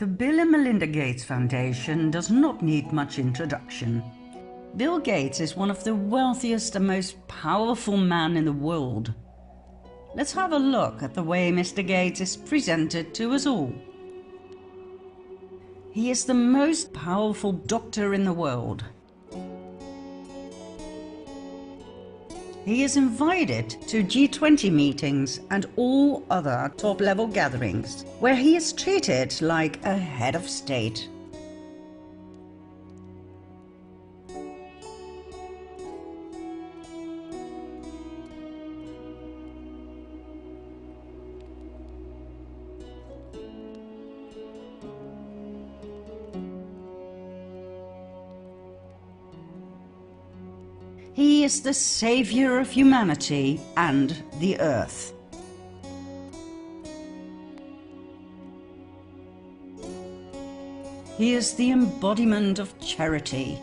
The Bill and Melinda Gates Foundation does not need much introduction. Bill Gates is one of the wealthiest and most powerful men in the world. Let's have a look at the way Mr. Gates is presented to us all. He is the most powerful doctor in the world. He is invited to G20 meetings and all other top-level gatherings, where he is treated like a head of state. He is the savior of humanity and the earth. He is the embodiment of charity.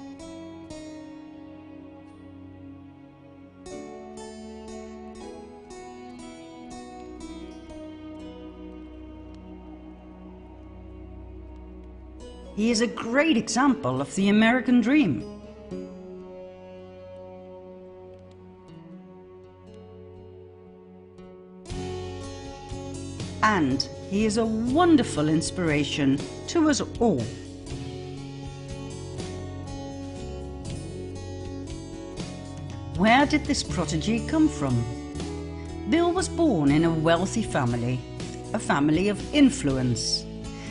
He is a great example of the American dream. And he is a wonderful inspiration to us all. Where did this prodigy come from? Bill was born in a wealthy family, a family of influence.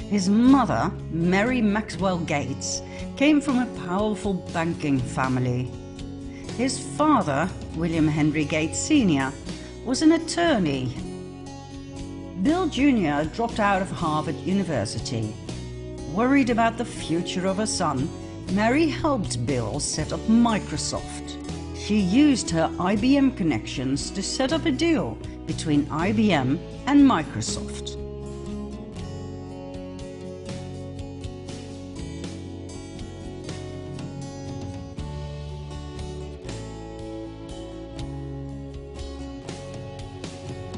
His mother, Mary Maxwell Gates, came from a powerful banking family. His father, William Henry Gates Sr., was an attorney. Bill Jr. dropped out of Harvard University. Worried about the future of her son, Mary helped Bill set up Microsoft. She used her IBM connections to set up a deal between IBM and Microsoft.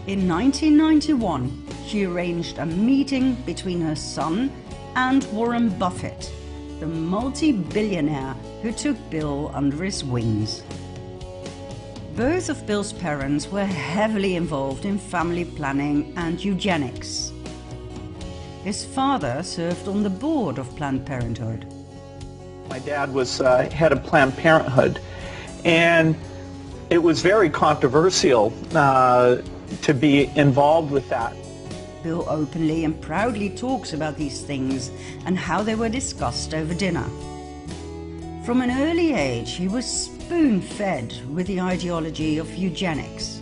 In 1991, she arranged a meeting between her son and Warren Buffett, the multi-billionaire who took Bill under his wings. Both of Bill's parents were heavily involved in family planning and eugenics. His father served on the board of Planned Parenthood. My dad was head of Planned Parenthood, and it was very controversial to be involved with that. Bill openly and proudly talks about these things and how they were discussed over dinner. From an early age, he was spoon-fed with the ideology of eugenics.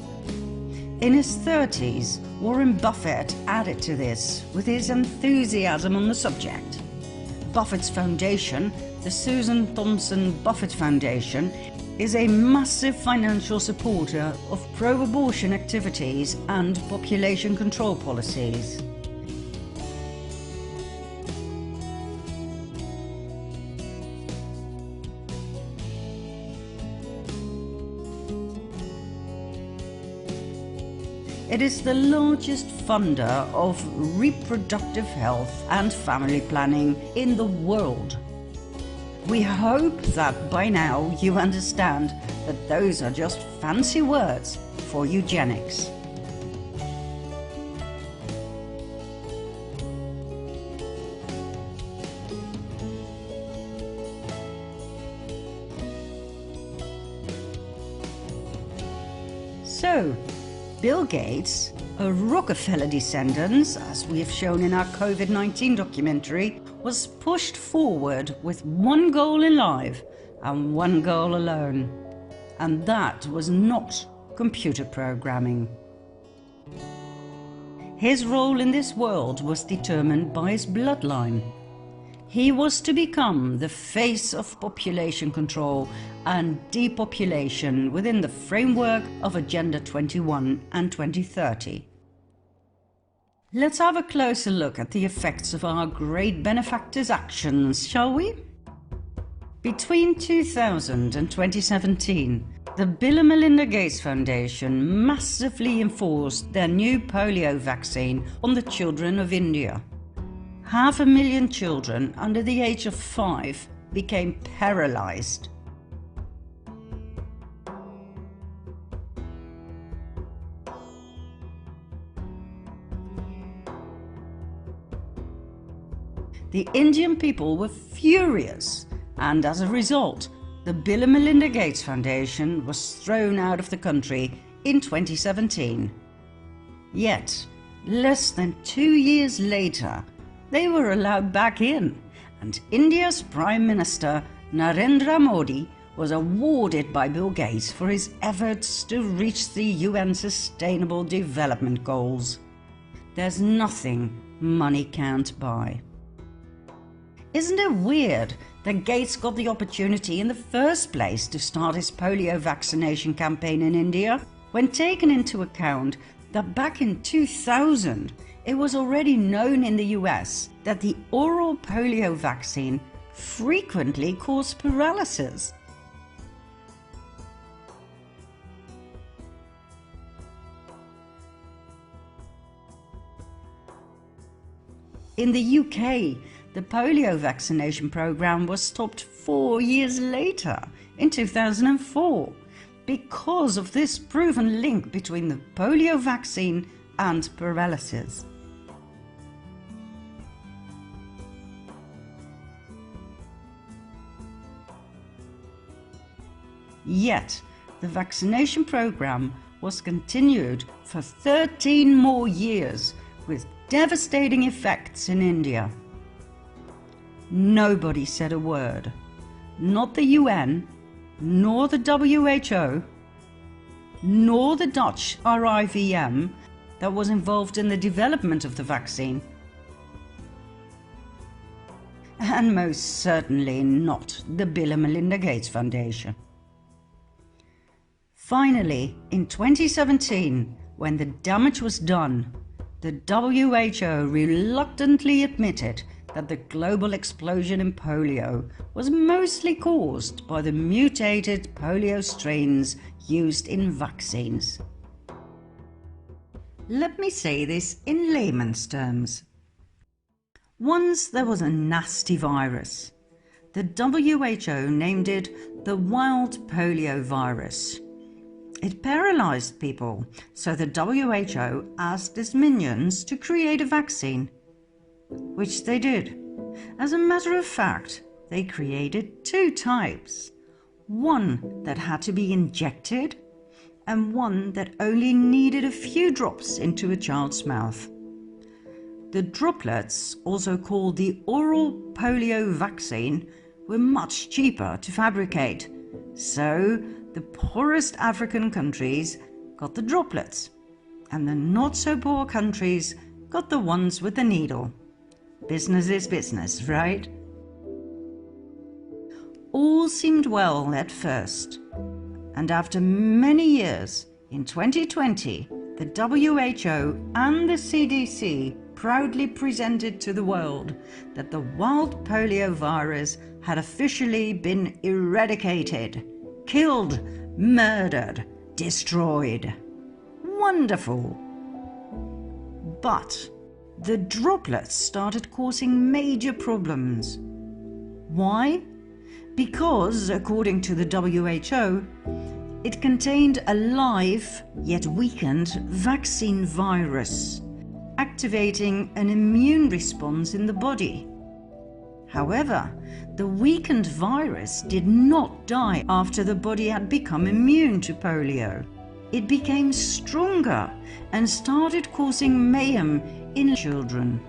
In his 30s, Warren Buffett added to this with his enthusiasm on the subject. Buffett's foundation, the Susan Thompson Buffett Foundation, is a massive financial supporter of pro-abortion activities and population control policies. It is the largest funder of reproductive health and family planning in the world. We hope that by now you understand that those are just fancy words for eugenics. So, Bill Gates, a Rockefeller descendant, as we have shown in our COVID-19 documentary, was pushed forward with one goal in life and one goal alone, and that was not computer programming. His role in this world was determined by his bloodline. He was to become the face of population control and depopulation within the framework of Agenda 21 and 2030. Let's have a closer look at the effects of our great benefactor's actions, shall we? Between 2000 and 2017, the Bill and Melinda Gates Foundation massively enforced their new polio vaccine on the children of India. 500,000 children under the age of 5 became paralyzed. The Indian people were furious, and as a result, the Bill and Melinda Gates Foundation was thrown out of the country in 2017. Yet, less than 2 years later, they were allowed back in, and India's Prime Minister Narendra Modi was awarded by Bill Gates for his efforts to reach the UN Sustainable Development Goals. There's nothing money can't buy. Isn't it weird that Gates got the opportunity in the first place to start his polio vaccination campaign in India, when taken into account that back in 2000 it was already known in the US that the oral polio vaccine frequently caused paralysis? In the UK, the polio vaccination program was stopped 4 years later, in 2004, because of this proven link between the polio vaccine and paralysis. Yet, the vaccination program was continued for 13 more years with devastating effects in India. Nobody said a word, not the UN, nor the WHO, nor the Dutch RIVM that was involved in the development of the vaccine, and most certainly not the Bill and Melinda Gates Foundation. Finally, in 2017, when the damage was done, the WHO reluctantly admitted that the global explosion in polio was mostly caused by the mutated polio strains used in vaccines. Let me say this in layman's terms. Once there was a nasty virus. The WHO named it the wild polio virus. It paralyzed people, so the WHO asked its minions to create a vaccine, which they did. As a matter of fact, they created 2 types, one that had to be injected and one that only needed a few drops into a child's mouth. The droplets, also called the oral polio vaccine, were much cheaper to fabricate, so the poorest African countries got the droplets, and the not-so-poor countries got the ones with the needle. Business is business, right? All seemed well at first, and after many years, in 2020, the WHO and the CDC proudly presented to the world that the wild polio virus had officially been eradicated, killed, murdered, destroyed. Wonderful! But the droplets started causing major problems. Why? Because, according to the WHO, it contained a live, yet weakened, vaccine virus, activating an immune response in the body. However, the weakened virus did not die after the body had become immune to polio. It became stronger and started causing mayhem in children.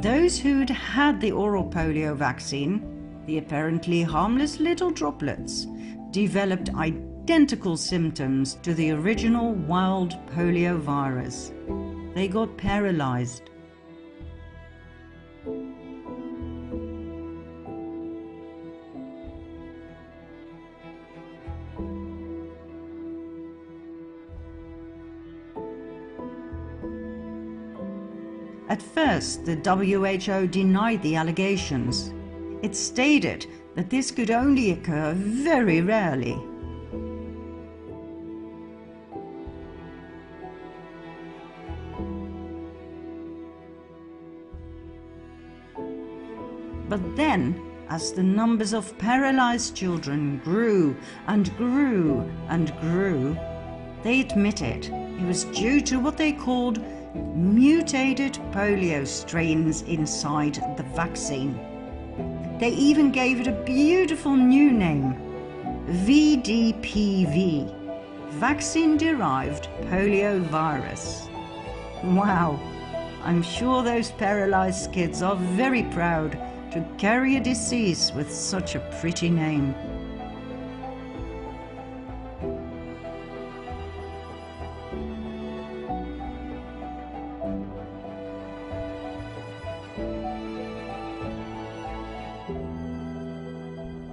Those who'd had the oral polio vaccine, the apparently harmless little droplets, developed identical symptoms to the original wild polio virus. They got paralyzed. At first, the WHO denied the allegations. It stated that this could only occur very rarely. But then, as the numbers of paralyzed children grew and grew and grew, they admitted it was due to what they called mutated polio strains inside the vaccine. They even gave it a beautiful new name, VDPV, vaccine-derived poliovirus. Wow, I'm sure those paralyzed kids are very proud to carry a disease with such a pretty name.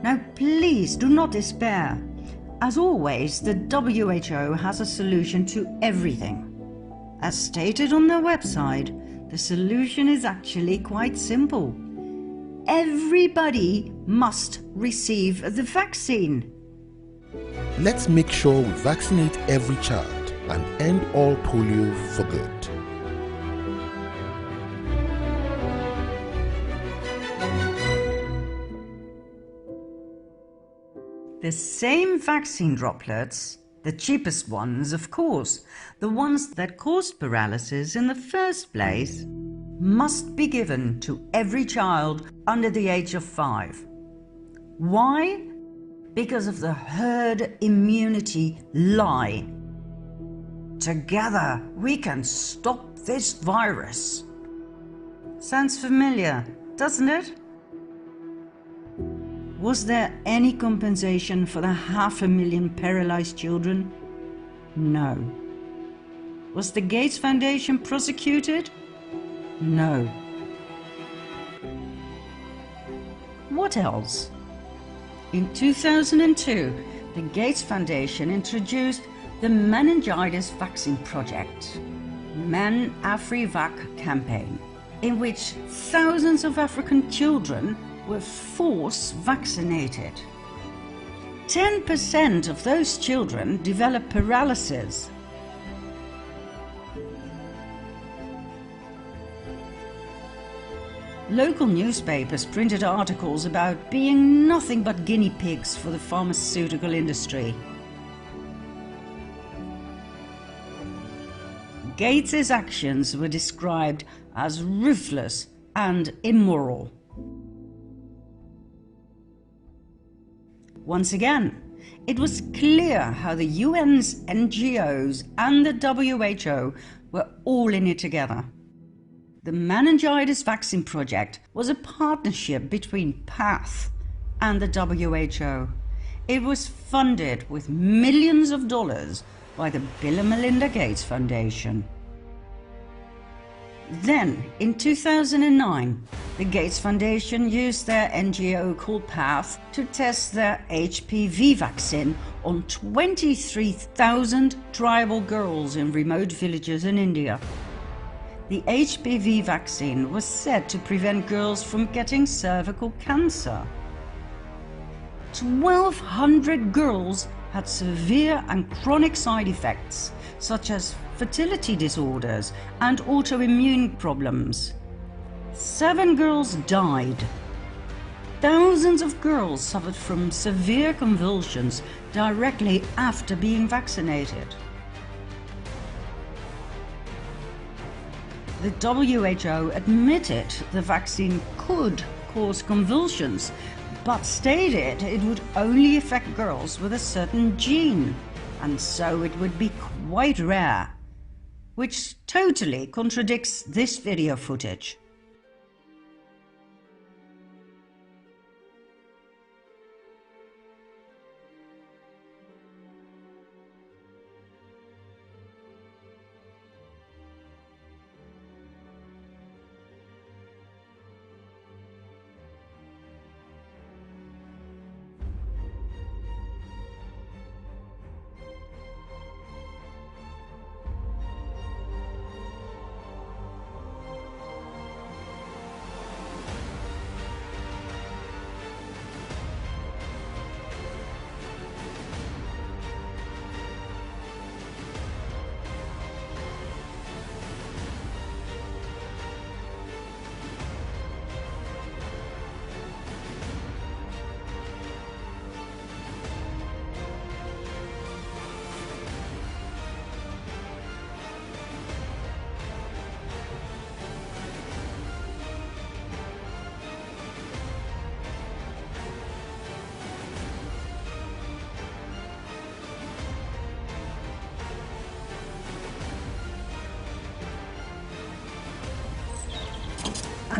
Now please do not despair. As always, the WHO has a solution to everything. As stated on their website, the solution is actually quite simple. Everybody must receive the vaccine. Let's make sure we vaccinate every child and end all polio for good. The same vaccine droplets, the cheapest ones of course, the ones that caused paralysis in the first place, must be given to every child under the age of 5. Why? Because of the herd immunity lie. Together we can stop this virus. Sounds familiar, doesn't it? Was there any compensation for the 500,000 paralyzed children? No. Was the Gates Foundation prosecuted? No. What else? In 2002, the Gates Foundation introduced the Meningitis Vaccine Project, Men-Afri-Vac campaign, in which thousands of African children were force vaccinated. 10% of those children developed paralysis. Local newspapers printed articles about being nothing but guinea pigs for the pharmaceutical industry. Gates's actions were described as ruthless and immoral. Once again, it was clear how the UN's NGOs and the WHO were all in it together. The Meningitis Vaccine Project was a partnership between PATH and the WHO. It was funded with millions of dollars by the Bill and Melinda Gates Foundation. Then, in 2009, the Gates Foundation used their NGO called PATH to test their HPV vaccine on 23,000 tribal girls in remote villages in India. The HPV vaccine was said to prevent girls from getting cervical cancer. 1,200 girls had severe and chronic side effects, such as fertility disorders and autoimmune problems. 7 girls died. Thousands of girls suffered from severe convulsions directly after being vaccinated. The WHO admitted the vaccine could cause convulsions, but stated it would only affect girls with a certain gene, and so it would be quite rare, which totally contradicts this video footage.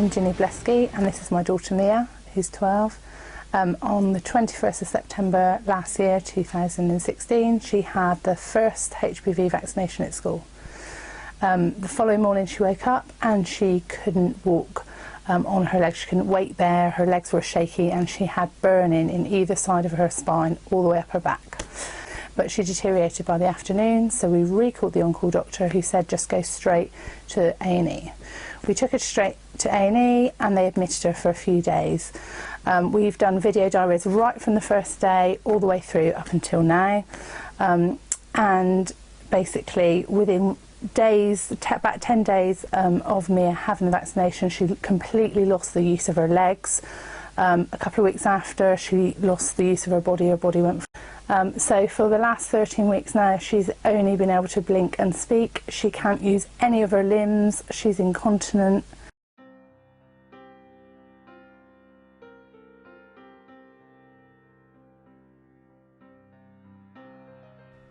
I'm Ginny Blesky, and this is my daughter Mia, who's 12. On the 21st of September last year, 2016, she had the first HPV vaccination at school. The following morning she woke up and she couldn't walk on her legs, she couldn't weight bear, her legs were shaky, and she had burning in either side of her spine all the way up her back. But she deteriorated by the afternoon, so we recalled the on-call doctor, who said just go straight to A&E. We took her straight to A&E and they admitted her for a few days. We've done video diaries right from the first day all the way through up until now, and basically within days, about 10 days of Mia having the vaccination, she completely lost the use of her legs. A couple of weeks after, she lost the use of her body went. So for the last 13 weeks now, she's only been able to blink and speak. She can't use any of her limbs, she's incontinent.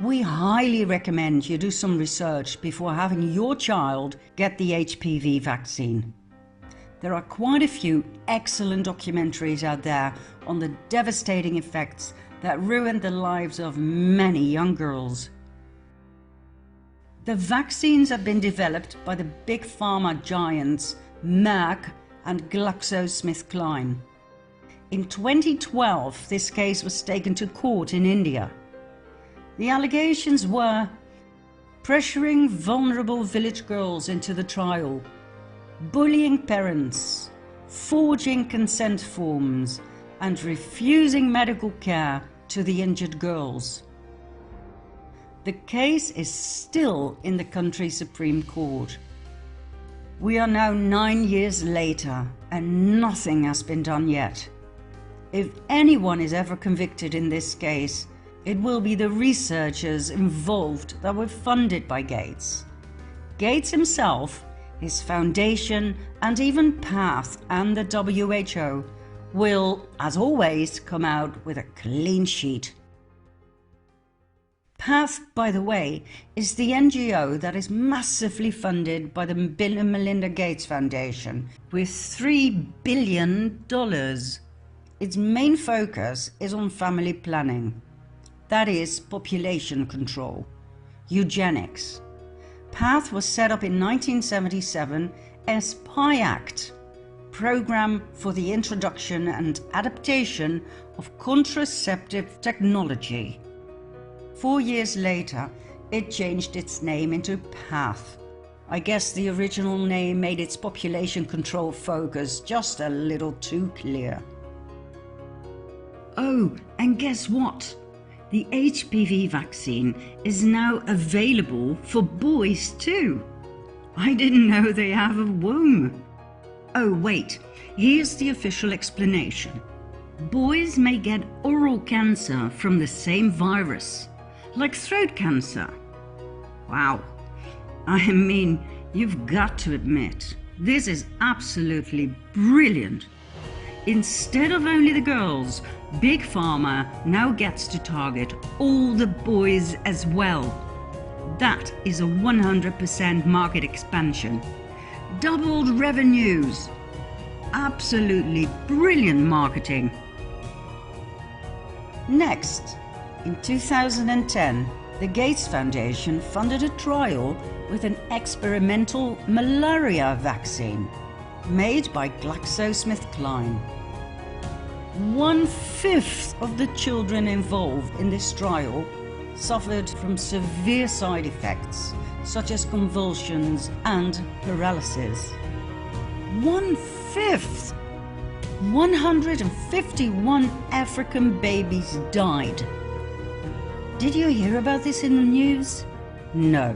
We highly recommend you do some research before having your child get the HPV vaccine. There are quite a few excellent documentaries out there on the devastating effects that ruined the lives of many young girls. The vaccines have been developed by the big pharma giants Merck and GlaxoSmithKline. In 2012, this case was taken to court in India. The allegations were pressuring vulnerable village girls into the trial, bullying parents, forging consent forms, and refusing medical care to the injured girls. The case is still in the country's Supreme Court. We are now 9 years later and nothing has been done yet. If anyone is ever convicted in this case, it will be the researchers involved that were funded by Gates. Gates himself, his foundation, and even PATH and the WHO will, as always, come out with a clean sheet. PATH, by the way, is the NGO that is massively funded by the Bill and Melinda Gates Foundation with $3 billion. Its main focus is on family planning. That is population control, eugenics. PATH was set up in 1977 as PIACT, Program for the Introduction and Adaptation of Contraceptive Technology. 4 years later, it changed its name into PATH. I guess the original name made its population control focus just a little too clear. Oh, and guess what? The HPV vaccine is now available for boys too. I didn't know they have a womb. Oh wait, here's the official explanation. Boys may get oral cancer from the same virus, like throat cancer. Wow. I mean, you've got to admit, this is absolutely brilliant. Instead of only the girls, Big Pharma now gets to target all the boys as well. That is a 100% market expansion. Doubled revenues. Absolutely brilliant marketing. Next, in 2010, the Gates Foundation funded a trial with an experimental malaria vaccine made by GlaxoSmithKline. 1/5 of the children involved in this trial suffered from severe side effects, such as convulsions and paralysis. 1/5! 151 African babies died. Did you hear about this in the news? No.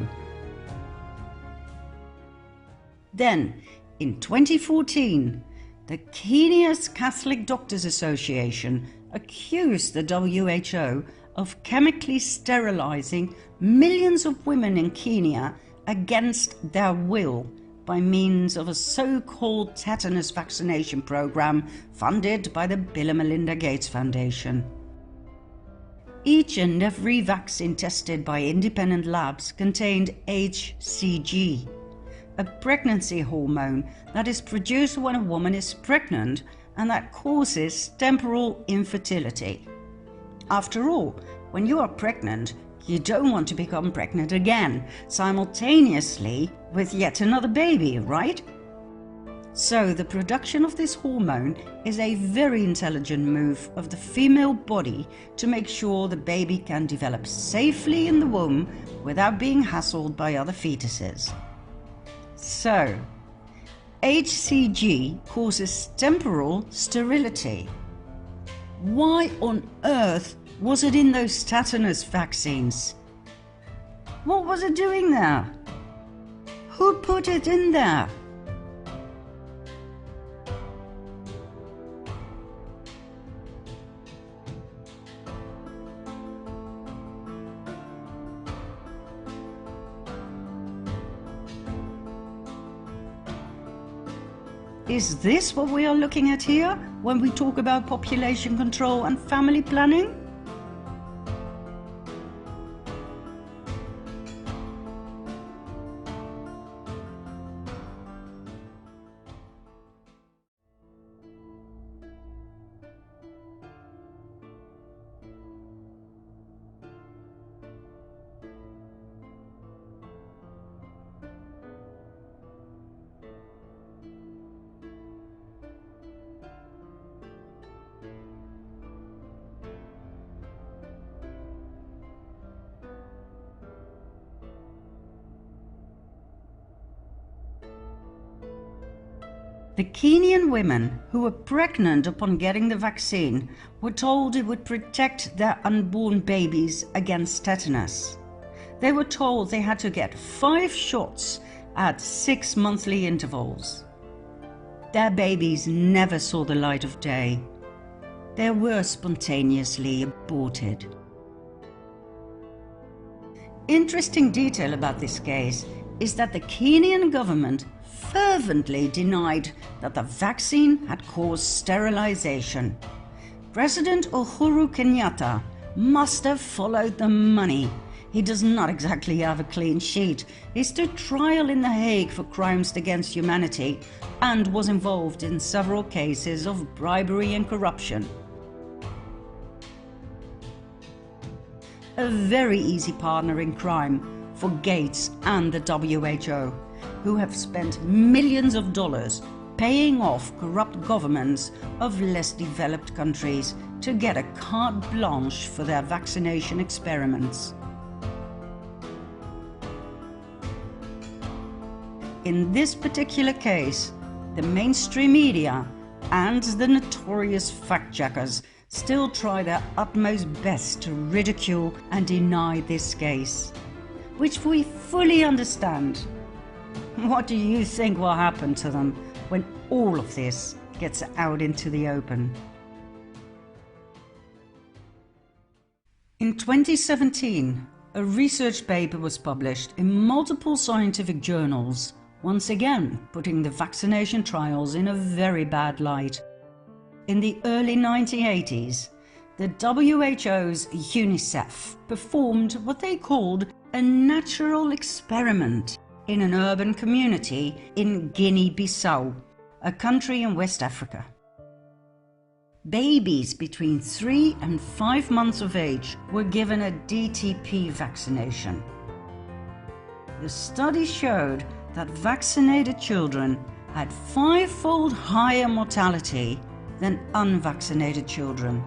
Then, in 2014, the Kenya's Catholic Doctors Association accused the WHO of chemically sterilizing millions of women in Kenya against their will by means of a so-called tetanus vaccination program funded by the Bill and Melinda Gates Foundation. Each and every vaccine tested by independent labs contained HCG, a pregnancy hormone that is produced when a woman is pregnant and that causes temporal infertility. After all, when you are pregnant, you don't want to become pregnant again, simultaneously with yet another baby, right? So the production of this hormone is a very intelligent move of the female body to make sure the baby can develop safely in the womb without being hassled by other fetuses. So, HCG causes temporal sterility. Why on earth was it in those tetanus vaccines? What was it doing there? Who put it in there? Is this what we are looking at here when we talk about population control and family planning? The Kenyan women who were pregnant upon getting the vaccine were told it would protect their unborn babies against tetanus. They were told they had to get 5 shots at 6 monthly intervals. Their babies never saw the light of day. They were spontaneously aborted. Interesting detail about this case is that the Kenyan government fervently denied that the vaccine had caused sterilization. President Uhuru Kenyatta must have followed the money. He does not exactly have a clean sheet. He stood trial in The Hague for crimes against humanity and was involved in several cases of bribery and corruption. A very easy partner in crime for Gates and the WHO, who have spent millions of dollars paying off corrupt governments of less developed countries to get a carte blanche for their vaccination experiments. In this particular case, the mainstream media and the notorious fact-checkers still try their utmost best to ridicule and deny this case, which we fully understand. What do you think will happen to them when all of this gets out into the open? In 2017, a research paper was published in multiple scientific journals, once again putting the vaccination trials in a very bad light. In the early 1980s, the WHO's UNICEF performed what they called a natural experiment in an urban community in Guinea-Bissau, a country in West Africa. Babies between 3 and 5 months of age were given a DTP vaccination. The study showed that vaccinated children had 5-fold higher mortality than unvaccinated children.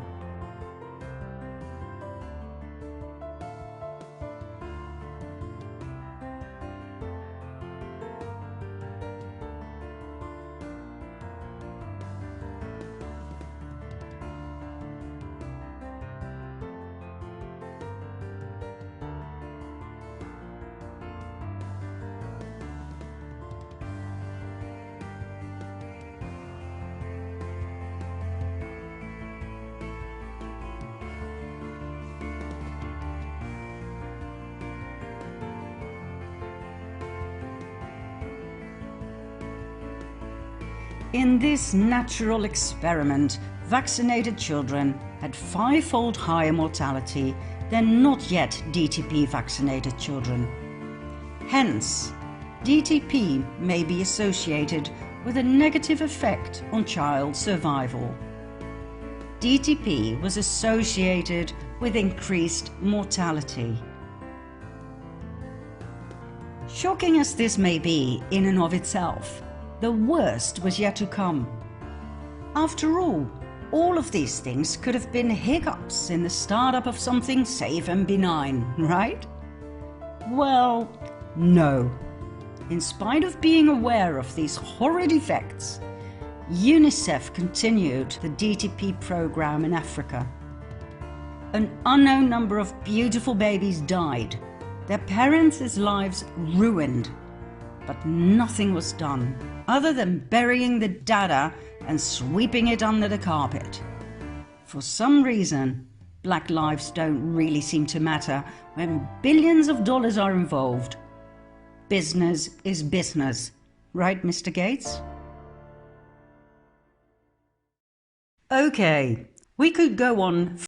In this natural experiment, vaccinated children had 5-fold higher mortality than not yet DTP vaccinated children. Hence, DTP may be associated with a negative effect on child survival. DTP was associated with increased mortality. Shocking as this may be in and of itself, the worst was yet to come. After all of these things could have been hiccups in the startup of something safe and benign, right? Well, no. In spite of being aware of these horrid effects, UNICEF continued the DTP program in Africa. An unknown number of beautiful babies died, their parents' lives ruined, but nothing was done other than burying the data and sweeping it under the carpet. For some reason, black lives don't really seem to matter when billions of dollars are involved. Business is business, right, Mr. Gates? Okay, we could go on